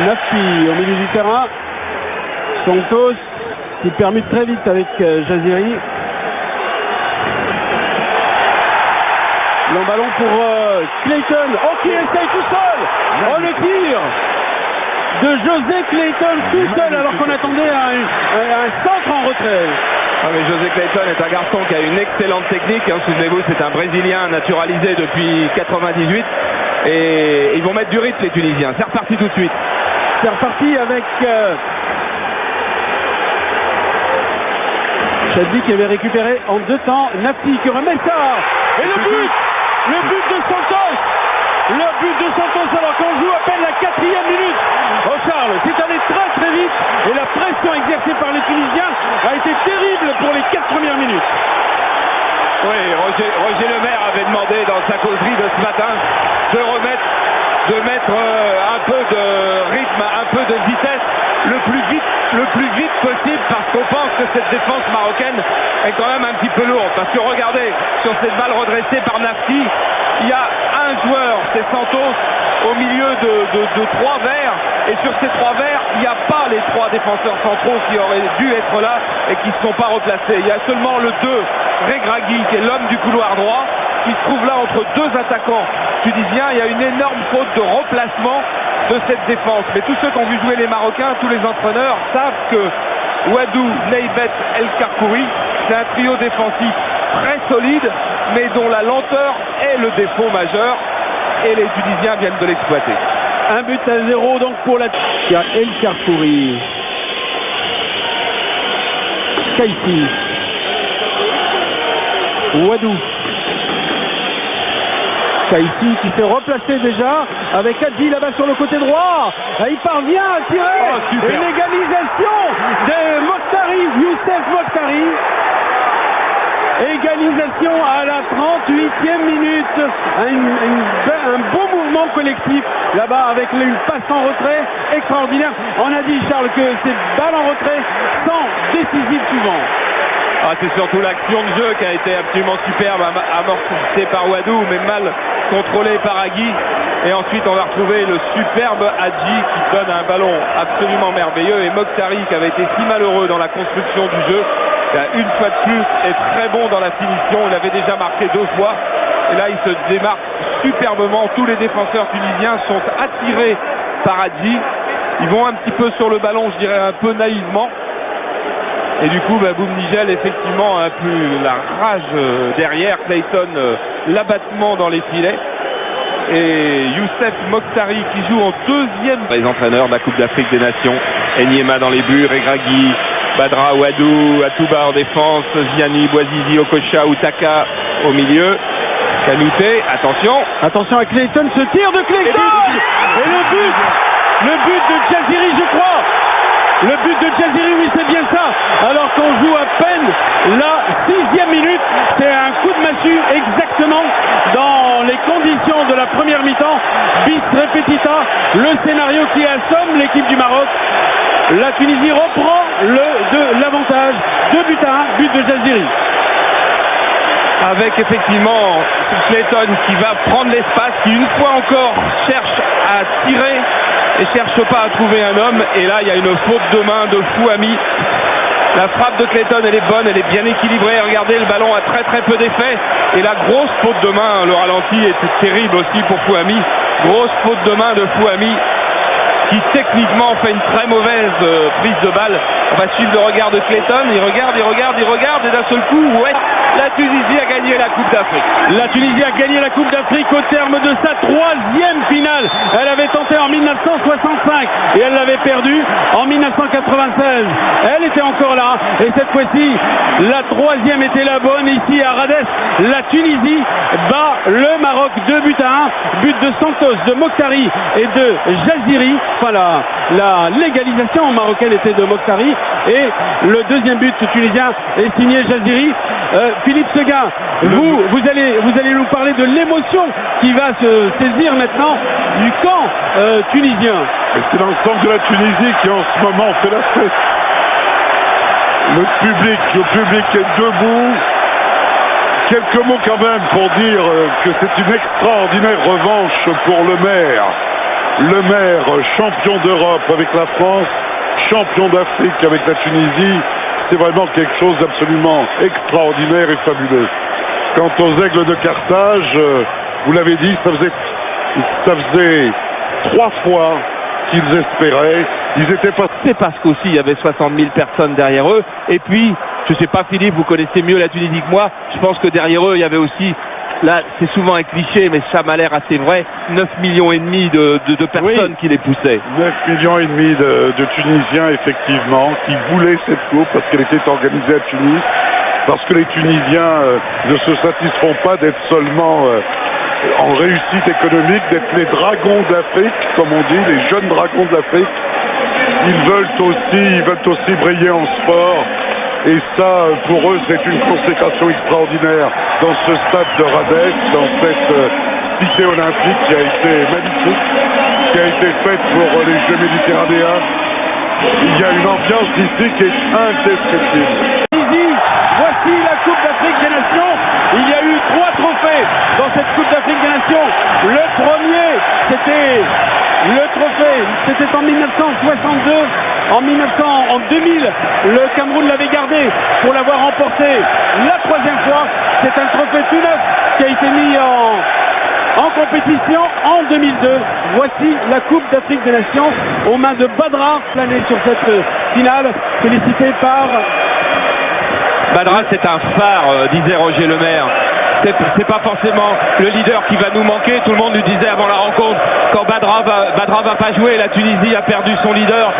Nafi au milieu du terrain. Santos qui permute très vite avec Jaziri. Le ballon pour Clayton. Oh, qui essaye tout seul. Oh, le tir de José Clayton tout seul alors qu'on attendait un centre en retrait. Ah, mais José Clayton est un garçon qui a une excellente technique. Hein. Souvenez-vous, c'est un Brésilien naturalisé depuis 98. Et ils vont mettre du rythme les Tunisiens. C'est reparti tout de suite. C'est reparti avec Chadli qui avait récupéré en 2 temps. Nafi qui remet ça. Et le but de Santos. Le but de Santos alors qu'on joue à peine la 4e minute. Oh Charles, c'est allé très vite et la pression exercée par les Tunisiens a été terrible pour les 4 premières minutes. Oui, Roger Lemaire avait demandé dans sa causerie de ce matin de mettre un peu de rythme, un peu de vitesse le plus vite possible parce qu'on pense que cette défense marocaine est quand même un petit peu lourde. Parce que regardez, sur cette balle redressée par Nafi, il y a un joueur, c'est Santos, au milieu de 3 verts. Et sur ces 3 verts, il n'y a pas les 3 défenseurs centraux qui auraient dû être là et qui ne sont pas replacés. Il y a seulement le 2, Regragui, qui est l'homme du couloir droit, qui se trouve là entre 2 attaquants tunisiens. Il y a une énorme faute de remplacement de cette défense. Mais tous ceux qui ont vu jouer les Marocains, tous les entraîneurs savent que Wadou, Neybet, El Karkouri, c'est un trio défensif très solide, mais dont la lenteur est le défaut majeur. Et les Tunisiens viennent de l'exploiter. 1-0 donc pour la... Il y a El Karkouri. Kaïti. Wadou. Kaïti qui s'est replacé déjà avec Hadji là-bas sur le côté droit. Il parvient à tirer. Une égalisation de Mokhtari, Youssef Mokhtari. Égalisation à la 38e minute. Un beau mouvement collectif là-bas avec une passe en retrait extraordinaire. On a dit, Charles, que ces balles en retrait sont décisives souvent. Ah, c'est surtout l'action de jeu qui a été absolument superbe, amortissée par Wadou, mais mal contrôlée par Agui. Et ensuite, on va retrouver le superbe Hadji qui donne un ballon absolument merveilleux. Et Mokhtari, qui avait été si malheureux dans la construction du jeu, une fois de plus, est très bon dans la finition. Il avait déjà marqué 2 fois. Et là, il se démarque superbement. Tous les défenseurs tunisiens sont attirés par Hadji. Ils vont un petit peu sur le ballon, je dirais un peu naïvement. Et du coup, Boum Nigel, effectivement, a plus la rage derrière. Clayton, l'abattement dans les filets. Et Youssef Mokhtari qui joue en 2e. Les entraîneurs de la Coupe d'Afrique des Nations. Enyema dans les buts, Regragui, Badra, Wadou, Atouba en défense, Ziani, Bouazizi, Okocha, Outaka au milieu. Kanouté, attention. Attention à Clayton, ce tir de Clayton. Et le but de Jaziri, je crois. Le but de Jaziri, oui, c'est bien ça. Alors qu'on joue à peine la 6e minute, c'est un coup de massue exactement dans les conditions de la première mi-temps. Bis repetita, le scénario qui assomme l'équipe du Maroc. La Tunisie reprend l'avantage. 2-1, but de Jaziri. Avec effectivement Clayton qui va prendre l'espace, qui une fois encore cherche à tirer et cherche pas à trouver un homme. Et là, il y a une faute de main de Fouhami. La frappe de Clayton, elle est bonne, elle est bien équilibrée. Regardez, le ballon a très peu d'effet. Et la grosse faute de main, le ralenti est terrible aussi pour Fouhami. Grosse faute de main de Fouhami qui techniquement fait une très mauvaise prise de balle. On va suivre le regard de Clayton. Il regarde et d'un seul coup, ouais, la Tunisie a gagné la Coupe d'Afrique. La Tunisie a gagné la Coupe d'Afrique au terme de sa 3e finale. Elle avait tenté en 1965 et elle l'avait perdue en 1996. Elle était encore là et cette fois-ci, la 3e était la bonne ici à Rades. La Tunisie bat le Maroc 2-1. But de Santos, de Mokhtari et de Jaziri. Enfin, l'égalisation marocaine était de Mokhtari et le 2e but tunisien est signé Jaziri. Philippe Seguin, vous allez nous parler de l'émotion qui va se saisir maintenant du camp tunisien. C'est l'ensemble de la Tunisie qui en ce moment fait la fête. Le public est debout. Quelques mots quand même pour dire que c'est une extraordinaire revanche pour le maire. Le Maire, champion d'Europe avec la France, champion d'Afrique avec la Tunisie, c'est vraiment quelque chose d'absolument extraordinaire et fabuleux. Quant aux Aigles de Carthage, vous l'avez dit, ça faisait 3 fois qu'ils espéraient. Ils étaient pas... C'est parce qu'aussi il y avait 60 000 personnes derrière eux. Et puis, je ne sais pas Philippe, vous connaissez mieux la Tunisie que moi, je pense que derrière eux il y avait aussi, là c'est souvent un cliché mais ça m'a l'air assez vrai, 9 millions et demi de personnes qui les poussaient. 9 millions et demi de Tunisiens effectivement qui voulaient cette coupe parce qu'elle était organisée à Tunis, parce que les Tunisiens ne se satisferont pas d'être seulement en réussite économique, d'être les dragons d'Afrique, comme on dit, les jeunes dragons de l'Afrique. Ils veulent aussi briller en sport. Et ça, pour eux, c'est une consécration extraordinaire dans ce stade de Rades, dans cette cité olympique qui a été magnifique, qui a été faite pour les Jeux méditerranéens. Il y a une ambiance ici qui est indescriptible. Voici la Coupe d'Afrique des Nations. Il y a eu 3 trophées dans cette Coupe d'Afrique des Nations. Le premier, c'était en 1962. En 2000, le Cameroun l'avait gardé pour l'avoir remporté la 3e fois. C'est un trophée tout neuf qui a été mis en compétition en 2002. Voici la Coupe d'Afrique des Nations aux mains de Badra, plané sur cette finale, félicité par... Badra, c'est un phare, disait Roger Le Maire. C'est pas forcément le leader qui va nous manquer. Tout le monde lui disait avant la rencontre, quand Badra va pas jouer, la Tunisie a perdu son leader.